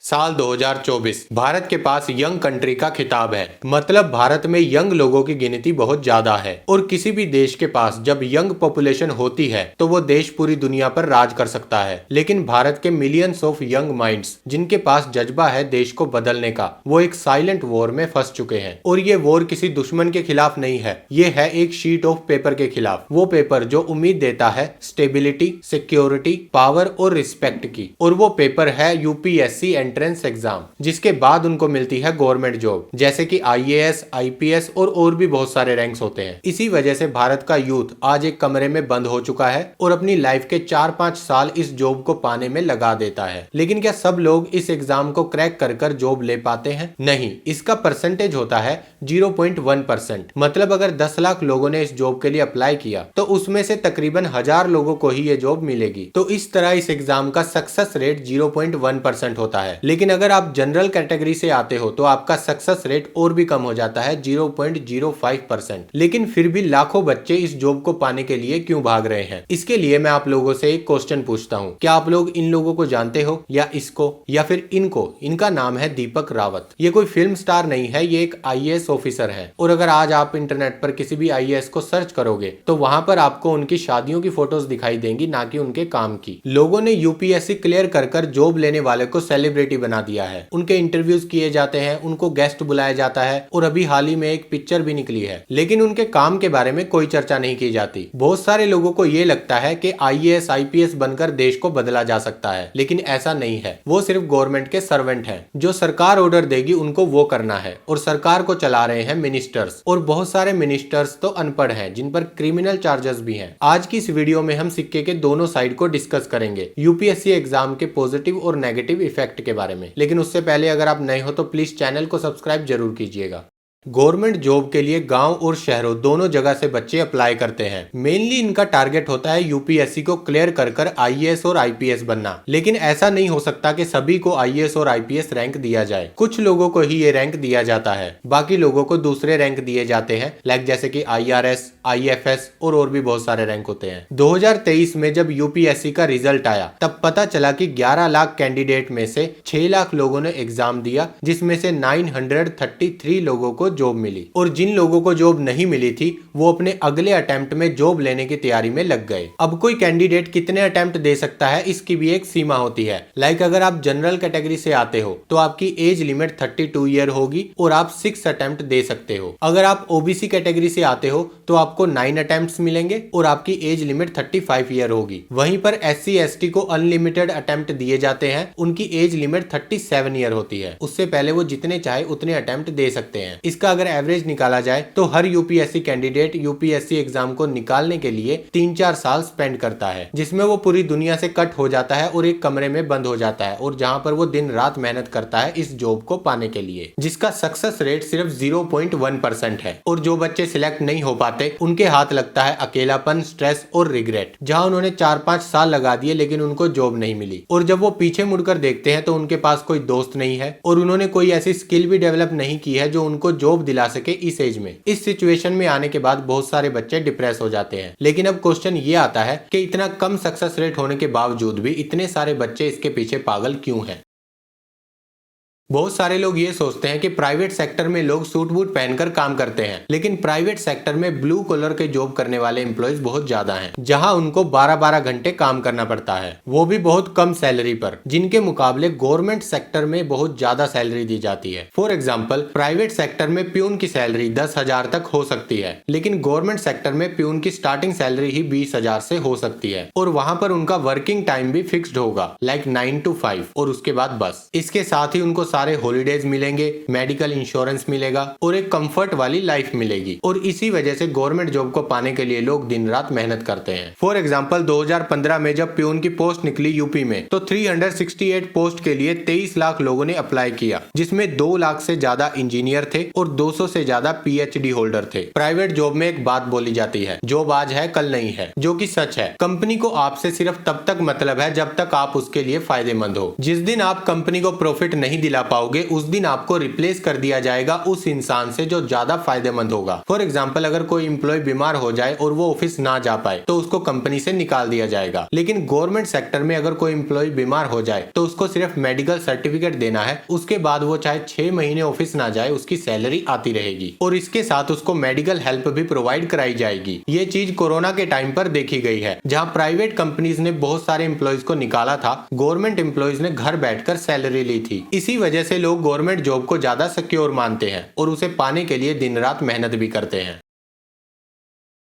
साल 2024 भारत के पास young country का खिताब है। मतलब भारत में यंग लोगों की गिनती बहुत ज्यादा है और किसी भी देश के पास जब यंग पॉपुलेशन होती है तो वो देश पूरी दुनिया पर राज कर सकता है। लेकिन भारत के मिलियंस ऑफ यंग माइंड्स जिनके पास जज्बा है देश को बदलने का, वो एक साइलेंट वॉर में फंस चुके हैं। और ये वॉर किसी दुश्मन के खिलाफ नहीं है, ये है एक शीट ऑफ पेपर के खिलाफ। वो पेपर जो उम्मीद देता है स्टेबिलिटी, सिक्योरिटी, पावर और रिस्पेक्ट की। और वो पेपर है यूपीएससी एंट्रेंस एग्जाम, जिसके बाद उनको मिलती है गवर्नमेंट जॉब, जैसे कि आईएएस, आईपीएस और भी बहुत सारे रैंक्स होते हैं। इसी वजह से भारत का यूथ आज एक कमरे में बंद हो चुका है और अपनी लाइफ के 4-5 साल इस जॉब को पाने में लगा देता है। लेकिन क्या सब लोग इस एग्जाम को क्रैक कर जॉब ले पाते हैं? नहीं, इसका परसेंटेज होता है 0.1%। मतलब अगर 10 लाख लोगों ने इस जॉब के लिए अप्लाई किया तो उसमें से तकरीबन 1000 लोगों को ही ये जॉब मिलेगी। तो इस तरह इस एग्जाम का सक्सेस रेट 0.1% होता है। लेकिन अगर आप जनरल कैटेगरी से आते हो तो आपका सक्सेस रेट और भी कम हो जाता है, 0.05%। लेकिन फिर भी लाखों बच्चे इस जॉब को पाने के लिए क्यों भाग रहे हैं? इसके लिए मैं आप लोगों से एक क्वेश्चन पूछता हूँ, क्या आप लोग इन लोगों को जानते हो, या इसको, या फिर इनको? इनका नाम है दीपक रावत। ये कोई फिल्म स्टार नहीं है, ये एक आईएएस ऑफिसर है। और अगर आज आप इंटरनेट पर किसी भी आईएएस को सर्च करोगे तो वहां पर आपको उनकी शादियों की फोटोज दिखाई देंगी, ना कि उनके काम की। लोगों ने यूपीएससी क्लियर कर जॉब लेने वाले को सेलिब्रिटी बना दिया है। उनके इंटरव्यूज किए जाते हैं, उनको गेस्ट बुलाया जाता है और अभी हाल ही में एक पिक्चर भी निकली है। लेकिन उनके काम के बारे में कोई चर्चा नहीं की जाती। बहुत सारे लोगों को ये लगता है कि आईएएस आईपीएस बनकर देश को बदला जा सकता है, लेकिन ऐसा नहीं है। वो सिर्फ गवर्नमेंट के सर्वेंट हैं। जो सरकार ऑर्डर देगी उनको वो करना है। और सरकार को चला रहे हैं मिनिस्टर्स, और बहुत सारे मिनिस्टर्स तो अनपढ़ हैं जिन पर क्रिमिनल चार्जेस भी हैं। आज की इस वीडियो में हम सिक्के के दोनों साइड को डिस्कस करेंगे, यूपीएससी एग्जाम के पॉजिटिव और नेगेटिव इफेक्ट के बारे में। लेकिन उससे पहले अगर आप नए हो तो प्लीज चैनल को सब्सक्राइब जरूर कीजिएगा। गवर्नमेंट जॉब के लिए गांव और शहरों दोनों जगह से बच्चे अप्लाई करते हैं। मेनली इनका टारगेट होता है यूपीएससी को क्लियर कर आईएएस और आईपीएस बनना। लेकिन ऐसा नहीं हो सकता कि सभी को आईएएस और आईपीएस रैंक दिया जाए। कुछ लोगों को ही ये रैंक दिया जाता है, बाकी लोगों को दूसरे रैंक दिए जाते हैं, लाइक जैसे कि आईआरएस, आईएफएस और भी बहुत सारे रैंक होते हैं। 2023 में जब यूपीएससी का रिजल्ट आया तब पता चला कि 11 लाख कैंडिडेट में से 6 लाख लोगों ने एग्जाम दिया, जिसमें से 933 लोगों को जॉब मिली। और जिन लोगों को जॉब नहीं मिली थी वो अपने अगले अटेम्प्ट में जॉब लेने की तैयारी में लग गए। अब कोई कैंडिडेट कितने अटेम्प्ट दे सकता है, इसकी भी एक सीमा होती है। लाइक अगर आप जनरल कैटेगरी से आते हो तो आपकी एज लिमिट 32 ईयर होगी और आप 6 अटेम्प्ट दे सकते हो। अगर आप ओबीसी कैटेगरी से आते हो तो आपको 9 अटेम्प्ट मिलेंगे और आपकी एज लिमिट 35 ईयर होगी। वहीं पर एससी एसटी को अनलिमिटेड अटेम्प्ट दिए जाते हैं, उनकी एज लिमिट 37 ईयर होती है। उससे पहले वो जितने चाहे उतने अटेम्प्ट दे सकते हैं। इसका अगर एवरेज निकाला जाए तो हर यूपीएससी कैंडिडेट यूपीएससी एग्जाम को निकालने के लिए 3-4 साल स्पेंड करता है, जिसमें वो पूरी दुनिया से कट हो जाता है और एक कमरे में बंद हो जाता है, और जहां पर वो दिन रात मेहनत करता है इस जॉब को पाने के लिए, जिसका सक्सेस रेट सिर्फ 0.1% है। और जो बच्चे सिलेक्ट नहीं हो पाते उनके हाथ लगता है अकेलापन, स्ट्रेस और रिग्रेट। जहां उन्होंने 4-5 साल लगा दिए लेकिन उनको जॉब नहीं मिली, और जब वो पीछे मुड़कर देखते हैं तो उनके पास कोई दोस्त नहीं है और उन्होंने कोई ऐसी स्किल भी डेवलप नहीं की है जो उनको जॉब दिला सके इस एज में। इस सिचुएशन में आने के बाद बहुत सारे बच्चे डिप्रेस हो जाते हैं। लेकिन अब क्वेश्चन ये आता है कि इतना कम सक्सेस रेट होने के बावजूद भी इतने सारे बच्चे इसके पीछे पागल क्यों हैं? बहुत सारे लोग ये सोचते हैं कि प्राइवेट सेक्टर में लोग सूट बूट पहनकर काम करते हैं, लेकिन प्राइवेट सेक्टर में ब्लू कॉलर के जॉब करने वाले एम्प्लॉयज बहुत ज्यादा हैं, जहां उनको 12-12 घंटे काम करना पड़ता है, वो भी बहुत कम सैलरी पर, जिनके मुकाबले गवर्नमेंट सेक्टर में बहुत ज्यादा सैलरी दी जाती है। फॉर एग्जाम्पल, प्राइवेट सेक्टर में प्यून की सैलरी 10,000 तक हो सकती है, लेकिन गवर्नमेंट सेक्टर में प्यून की स्टार्टिंग सैलरी ही 20,000 से हो सकती है। और वहां पर उनका वर्किंग टाइम भी फिक्स्ड होगा, लाइक 9 to 5, और उसके बाद बस। इसके साथ ही उनको सारे हॉलीडेज मिलेंगे, मेडिकल इंश्योरेंस मिलेगा और एक कंफर्ट वाली लाइफ मिलेगी। और इसी वजह से गवर्नमेंट जॉब को पाने के लिए लोग दिन रात मेहनत करते हैं। फॉर एग्जांपल, 2015 में जब प्यून की पोस्ट निकली यूपी में तो 368 पोस्ट के लिए 23 लाख लोगों ने अप्लाई किया, जिसमें 2 लाख से ज्यादा इंजीनियर थे और 200 से ज्यादा पीएचडी होल्डर थे। प्राइवेट जॉब में एक बात बोली जाती है, जॉब आज है कल नहीं है, जो कि सच है। कंपनी को आपसे सिर्फ तब तक मतलब है जब तक आप उसके लिए फायदेमंद हो। जिस दिन आप कंपनी को प्रॉफिट नहीं दिला पाओगे उस दिन आपको रिप्लेस कर दिया जाएगा उस इंसान से जो ज्यादा फायदेमंद होगा। फॉर एग्जाम्पल, अगर कोई एम्प्लॉय बीमार हो जाए और वो ऑफिस ना जा पाए तो उसको कंपनी से निकाल दिया जाएगा। लेकिन गवर्नमेंट सेक्टर में अगर कोई एम्प्लॉय बीमार हो जाए तो उसको सिर्फ मेडिकल सर्टिफिकेट देना है, उसके बाद वो चाहे 6 महीने ऑफिस ना जाए उसकी सैलरी आती रहेगी और इसके साथ उसको मेडिकल हेल्प भी प्रोवाइड कराई जाएगी। ये चीज कोरोना के टाइम पर देखी गई है, जहां प्राइवेट कंपनीज ने बहुत सारे एम्प्लॉयज को निकाला था, गवर्नमेंट एम्प्लॉयज ने घर बैठकर सैलरी ली थी। इसी वजह से लोग गवर्नमेंट जॉब को ज्यादा सिक्योर मानते हैं और उसे पाने के लिए दिन रात मेहनत भी करते हैं।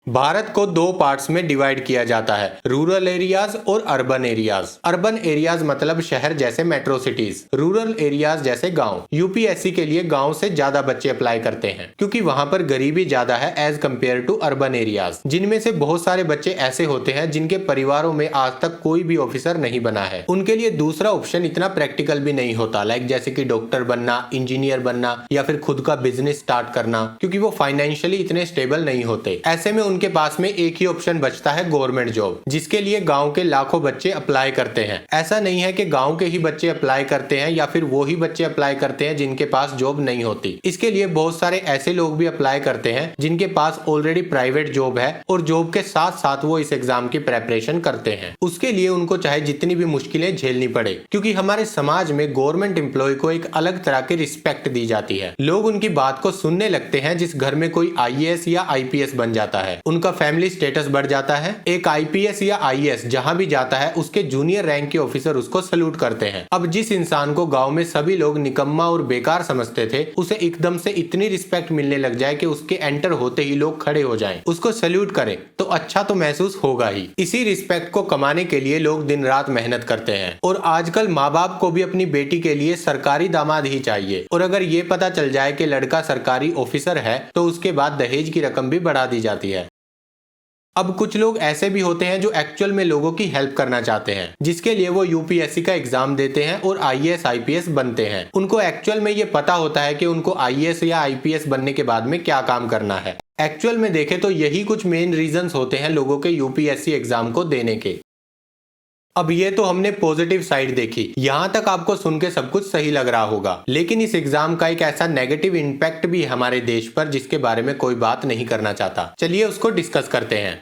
भारत को 2 पार्ट्स में डिवाइड किया जाता है, रूरल एरियाज और अर्बन एरियाज। अर्बन एरियाज मतलब शहर जैसे मेट्रो सिटीज, रूरल एरियाज जैसे गांव। यूपीएससी के लिए गांव से ज्यादा बच्चे अप्लाई करते हैं क्योंकि वहां पर गरीबी ज्यादा है as compared to urban areas, जिनमें से बहुत सारे बच्चे ऐसे होते हैं जिनके परिवारों में आज तक कोई भी ऑफिसर नहीं बना है। उनके लिए दूसरा ऑप्शन इतना प्रैक्टिकल भी नहीं होता, लाइक जैसे कि डॉक्टर बनना, इंजीनियर बनना या फिर खुद का बिजनेस स्टार्ट करना, क्योंकि वो फाइनेंशियली इतने स्टेबल नहीं होते। ऐसे में उनके पास में एक ही ऑप्शन बचता है गवर्नमेंट जॉब, जिसके लिए गांव के लाखों बच्चे अप्लाई करते हैं। ऐसा नहीं है कि गांव के ही बच्चे अप्लाई करते हैं या फिर वो ही बच्चे अप्लाई करते हैं जिनके पास जॉब नहीं होती। इसके लिए बहुत सारे ऐसे लोग भी अप्लाई करते हैं जिनके पास ऑलरेडी प्राइवेट जॉब है और जॉब के साथ साथ वो इस एग्जाम की प्रेपरेशन करते हैं। उसके लिए उनको चाहे जितनी भी मुश्किलें झेलनी पड़े, क्योंकि हमारे समाज में गवर्नमेंट एम्प्लॉय को एक अलग तरह की रिस्पेक्ट दी जाती है। लोग उनकी बात को सुनने लगते हैं। जिस घर में कोई आईएएस या आईपीएस बन जाता है उनका फैमिली स्टेटस बढ़ जाता है। एक आईपीएस या आईएएस जहां भी जाता है उसके जूनियर रैंक के ऑफिसर उसको सल्यूट करते हैं। अब जिस इंसान को गांव में सभी लोग निकम्मा और बेकार समझते थे, उसे एकदम से इतनी रिस्पेक्ट मिलने लग जाए कि उसके एंटर होते ही लोग खड़े हो जाएं, उसको सल्यूट करें, तो अच्छा तो महसूस होगा ही। इसी रिस्पेक्ट को कमाने के लिए लोग दिन रात मेहनत करते हैं और आजकल माँ बाप को भी अपनी बेटी के लिए सरकारी दामाद ही चाहिए। और अगर ये पता चल जाए कि लड़का सरकारी ऑफिसर है तो उसके बाद दहेज की रकम भी बढ़ा दी जाती है। अब कुछ लोग ऐसे भी होते हैं जो एक्चुअल में लोगों की हेल्प करना चाहते हैं, जिसके लिए वो यूपीएससी का एग्जाम देते हैं और आईएएस आईपीएस बनते हैं। उनको एक्चुअल में ये पता होता है कि उनको आईएएस या आईपीएस बनने के बाद में क्या काम करना है। एक्चुअल में देखें तो यही कुछ मेन रीजंस होते हैं लोगों के यूपीएससी एग्जाम को देने के। अब ये तो हमने पॉजिटिव साइड देखी, यहाँ तक आपको सुन के सब कुछ सही लग रहा होगा, लेकिन इस एग्जाम का एक ऐसा नेगेटिव इम्पैक्ट भी है हमारे देश पर जिसके बारे में कोई बात नहीं करना चाहता। चलिए उसको डिस्कस करते हैं।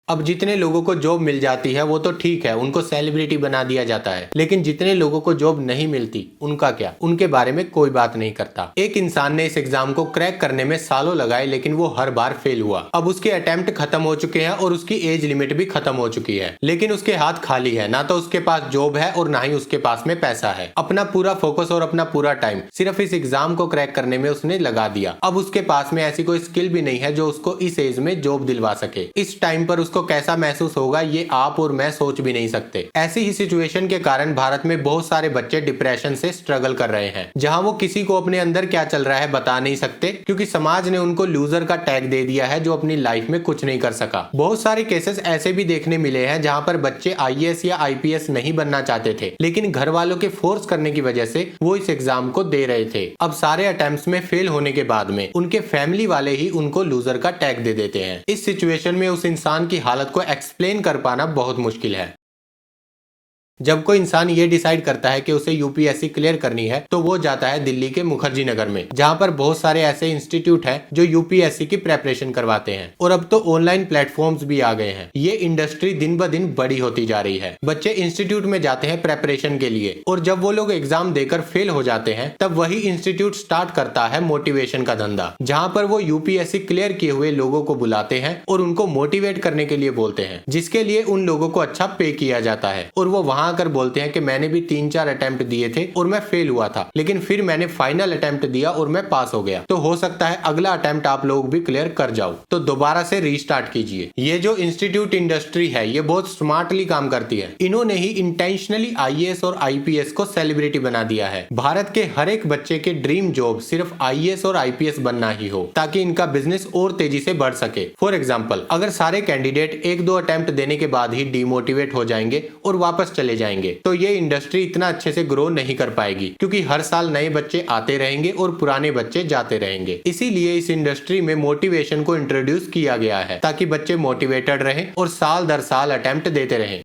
अब जितने लोगों को जॉब मिल जाती है वो तो ठीक है, उनको सेलिब्रिटी बना दिया जाता है, लेकिन जितने लोगों को जॉब नहीं मिलती उनका क्या, उनके बारे में कोई बात नहीं करता। एक इंसान ने इस एग्जाम को क्रैक करने में सालों लगाए लेकिन वो हर बार फेल हुआ। अब उसके अटेम्प्ट खत्म हो चुके हैं और उसकी एज लिमिट भी खत्म हो चुकी है, लेकिन उसके हाथ खाली है, ना तो उसके पास जॉब है और ना ही उसके पास में पैसा है। अपना पूरा फोकस और अपना पूरा टाइम सिर्फ इस एग्जाम को क्रैक करने में उसने लगा दिया। अब उसके पास में ऐसी कोई स्किल भी नहीं है जो उसको इस एज में जॉब दिलवा सके। इस टाइम पर उसको कैसा महसूस होगा ये आप और मैं सोच भी नहीं सकते। ऐसी ही सिचुएशन के कारण भारत में बहुत सारे बच्चे डिप्रेशन से स्ट्रगल कर रहे हैं, जहां वो किसी को अपने अंदर क्या चल रहा है बता नहीं सकते, क्योंकि समाज ने उनको लूजर का टैग दे दिया है जो अपनी लाइफ में कुछ नहीं कर सका। बहुत सारे केसेस ऐसे भी देखने मिले हैं जहां पर बच्चे आईएएस या आईपीएस नहीं बनना चाहते थे, लेकिन घर वालों के फोर्स करने की वजह से वो इस एग्जाम को दे रहे थे। अब सारे अटेम्प्ट्स में फेल होने के बाद में उनके फैमिली वाले ही उनको लूजर का टैग दे देते हैं। इस सिचुएशन में उस इंसान की हालत को एक्सप्लेन कर पाना बहुत मुश्किल है। जब कोई इंसान ये डिसाइड करता है कि उसे यूपीएससी क्लियर करनी है तो वो जाता है दिल्ली के मुखर्जी नगर में, जहाँ पर बहुत सारे ऐसे इंस्टीट्यूट हैं जो यूपीएससी की प्रेपरेशन करवाते हैं। और अब तो ऑनलाइन प्लेटफॉर्म्स भी आ गए हैं। ये इंडस्ट्री दिन ब दिन बड़ी होती जा रही है। बच्चे इंस्टीट्यूट में जाते हैं प्रेपरेशन के लिए और जब वो लोग एग्जाम देकर फेल हो जाते हैं तब वही इंस्टीट्यूट स्टार्ट करता है मोटिवेशन का धंधा, जहाँ पर वो यूपीएससी क्लियर किए हुए लोगों को बुलाते हैं और उनको मोटिवेट करने के लिए बोलते हैं, जिसके लिए उन लोगों को अच्छा पे किया जाता है। और वो वहां आकर बोलते हैं कि मैंने भी 3-4 अटेम्प्ट दिए थे और मैं फेल हुआ था, लेकिन फिर मैंने फाइनल अटेम्प्ट दिया और मैं पास हो गया, तो हो सकता है अगला अटेम्प्ट आप लोग भी क्लियर कर जाओ, तो दोबारा से रीस्टार्ट कीजिए। ये जो इंस्टीट्यूट इंडस्ट्री है ये बहुत स्मार्टली काम करती है। इन्होंने ही इंटेंशनली आईएएस और आईपीएस को सेलिब्रिटी बना दिया है। भारत के हर एक बच्चे के ड्रीम जॉब सिर्फ आईएएस और आईपीएस बनना ही हो, ताकि इनका बिजनेस और तेजी से बढ़ सके। फॉर एग्जाम्पल, अगर सारे कैंडिडेट 1-2 अटेम्प्ट देने के बाद ही डिमोटिवेट हो जाएंगे और वापस चले जाएंगे तो ये इंडस्ट्री इतना अच्छे से ग्रो नहीं कर पाएगी, क्योंकि हर साल नए बच्चे आते रहेंगे और पुराने बच्चे जाते रहेंगे। इसीलिए इस इंडस्ट्री में मोटिवेशन को इंट्रोड्यूस किया गया है, ताकि बच्चे मोटिवेटेड रहें और साल दर साल अटेम्प्ट देते रहें।